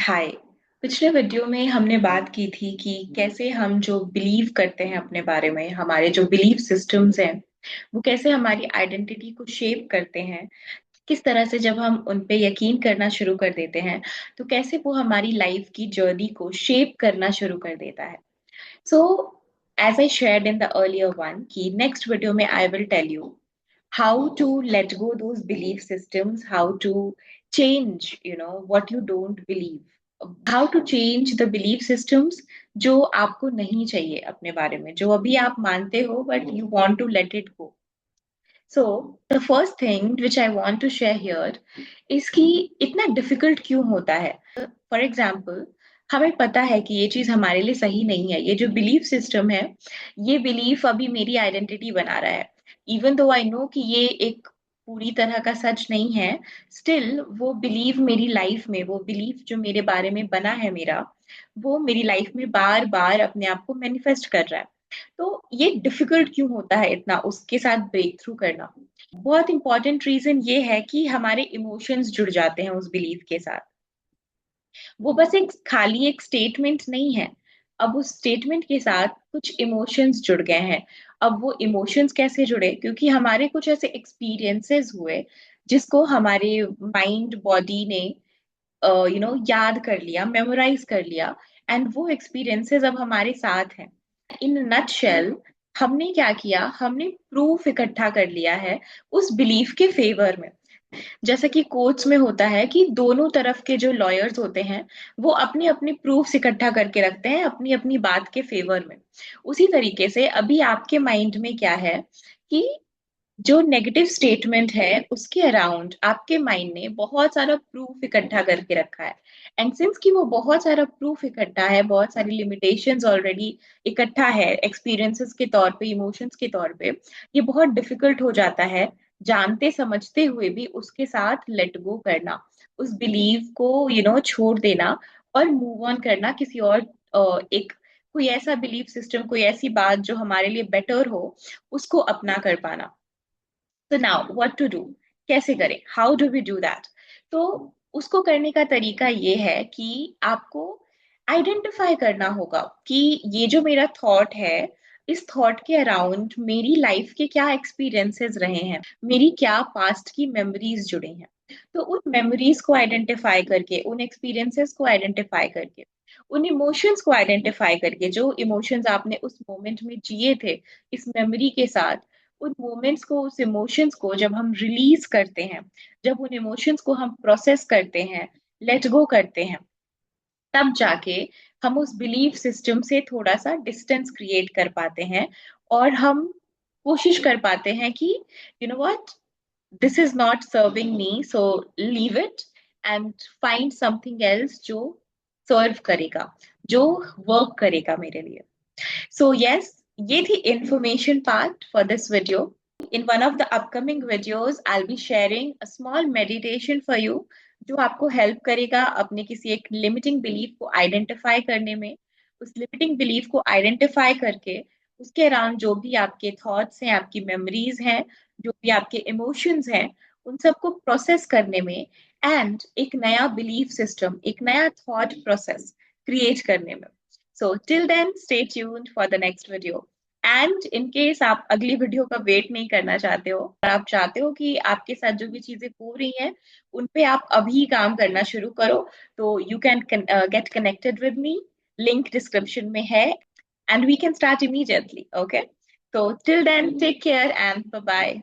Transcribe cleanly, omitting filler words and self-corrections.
हाय। पिछले वीडियो में हमने बात की थी कि कैसे हम जो बिलीव करते हैं अपने बारे में, हमारे जो बिलीफ सिस्टम्स हैं, वो कैसे हमारी आइडेंटिटी को शेप करते हैं। किस तरह से जब हम उन पे यकीन करना शुरू कर देते हैं, तो कैसे वो हमारी लाइफ की जर्नी को शेप करना शुरू कर देता है। So as I shared in the earlier one कि नेक्स्ट वीडियो में I will tell you how to let go those belief systems, how to change what you don't believe, how to change the belief systems जो आपको नहीं चाहिए अपने बारे में, जो अभी आप मानते हो but you want to let it go. So the first thing which I want to share here is कि इतना difficult क्यों होता है. For example, हमें पता है कि ये चीज हमारे लिए सही नहीं है, ये जो बिलीफ सिस्टम है, ये बिलीफ अभी मेरी आइडेंटिटी बना रहा है। इवन दो आई नो कि ये एक पूरी तरह का सच नहीं है, स्टिल वो बिलीव मेरी लाइफ में, वो बिलीफ जो मेरे बारे में बना है मेरा, वो मेरी लाइफ में बार बार अपने आप को मैनिफेस्ट कर रहा है। तो ये डिफिकल्ट क्यों होता है इतना उसके साथ ब्रेक थ्रू करना? बहुत इंपॉर्टेंट रीजन ये है कि हमारे इमोशंस जुड़ जाते हैं उस बिलीफ के साथ। वो बस एक खाली एक स्टेटमेंट नहीं है, अब उस स्टेटमेंट के साथ कुछ इमोशंस जुड़ गए हैं। अब वो इमोशंस कैसे जुड़े? क्योंकि हमारे कुछ ऐसे एक्सपीरियंसेस हुए जिसको हमारे माइंड बॉडी ने याद कर लिया, मेमोराइज कर लिया, एंड वो एक्सपीरियंसेस अब हमारे साथ हैं। इन नटशेल हमने क्या किया, हमने प्रूफ इकट्ठा कर लिया है उस बिलीफ के फेवर में। जैसा कि कोर्ट्स में होता है कि दोनों तरफ के जो लॉयर्स होते हैं, वो अपनी अपनी प्रूफ्स इकट्ठा करके रखते हैं अपनी अपनी बात के फेवर में। उसी तरीके से अभी आपके माइंड में क्या है कि जो नेगेटिव स्टेटमेंट है उसके अराउंड आपके माइंड ने बहुत सारा प्रूफ इकट्ठा करके रखा है। एंड सिंस कि वो बहुत सारा प्रूफ इकट्ठा है, बहुत सारी लिमिटेशंस ऑलरेडी इकट्ठा है एक्सपीरियंसेस के तौर पे, इमोशंस के तौर पे, ये बहुत डिफिकल्ट हो जाता है जानते समझते हुए भी उसके साथ लेट गो करना, उस बिलीव को छोड़ देना और मूव ऑन करना किसी और एक कोई ऐसा बिलीफ सिस्टम, कोई ऐसी बात जो हमारे लिए बेटर हो, उसको अपना कर पाना। तो नाउ व्हाट टू डू, कैसे करें, how do we do that? तो उसको करने का तरीका ये है कि आपको आइडेंटिफाई करना होगा कि ये जो मेरा थॉट है, इस थॉट के अराउंड मेरी लाइफ के क्या एक्सपीरियंसेस रहे हैं, मेरी क्या पास्ट की मेमोरीज जुड़ी हैं। तो उन मेमोरीज को आइडेंटिफाई करके, उन एक्सपीरियंसेस को आइडेंटिफाई करके, उन इमोशंस को आइडेंटिफाई करके, जो इमोशंस आपने उस मोमेंट में जिए थे इस मेमोरी के साथ, उन मोमेंट्स को, उस इमोशंस को जब हम रिलीज करते हैं, जब उन इमोशंस को हम प्रोसेस करते हैं, लेट गो करते हैं, तब जाके हम उस बिलीफ सिस्टम से थोड़ा सा डिस्टेंस क्रिएट कर पाते हैं। और हम कोशिश कर पाते हैं कि what, this is not serving me, so leave it and find something else जो सर्व करेगा, जो वर्क करेगा मेरे लिए। So yes, ये थी information part for this video. In one of the upcoming videos, I'll be sharing a small meditation for you जो आपको हेल्प करेगा अपने किसी एक लिमिटिंग बिलीफ को आइडेंटिफाई करने में। उस लिमिटिंग बिलीफ को आइडेंटिफाई करके उसके अराउंड जो भी आपके थॉट्स हैं, आपकी मेमोरीज हैं, जो भी आपके इमोशंस हैं, उन सबको प्रोसेस करने में, एंड एक नया बिलीफ सिस्टम, एक नया थॉट प्रोसेस क्रिएट करने में। So till then, stay tuned for the next video. And in case आप अगली वीडियो का वेट नहीं करना चाहते हो, और आप चाहते हो कि आपके साथ जो भी चीजें हो रही हैं उन पे आप अभी काम करना शुरू करो, तो you can get connected with me, link description में है, and we can start immediately. Okay, so till then, take care and bye bye.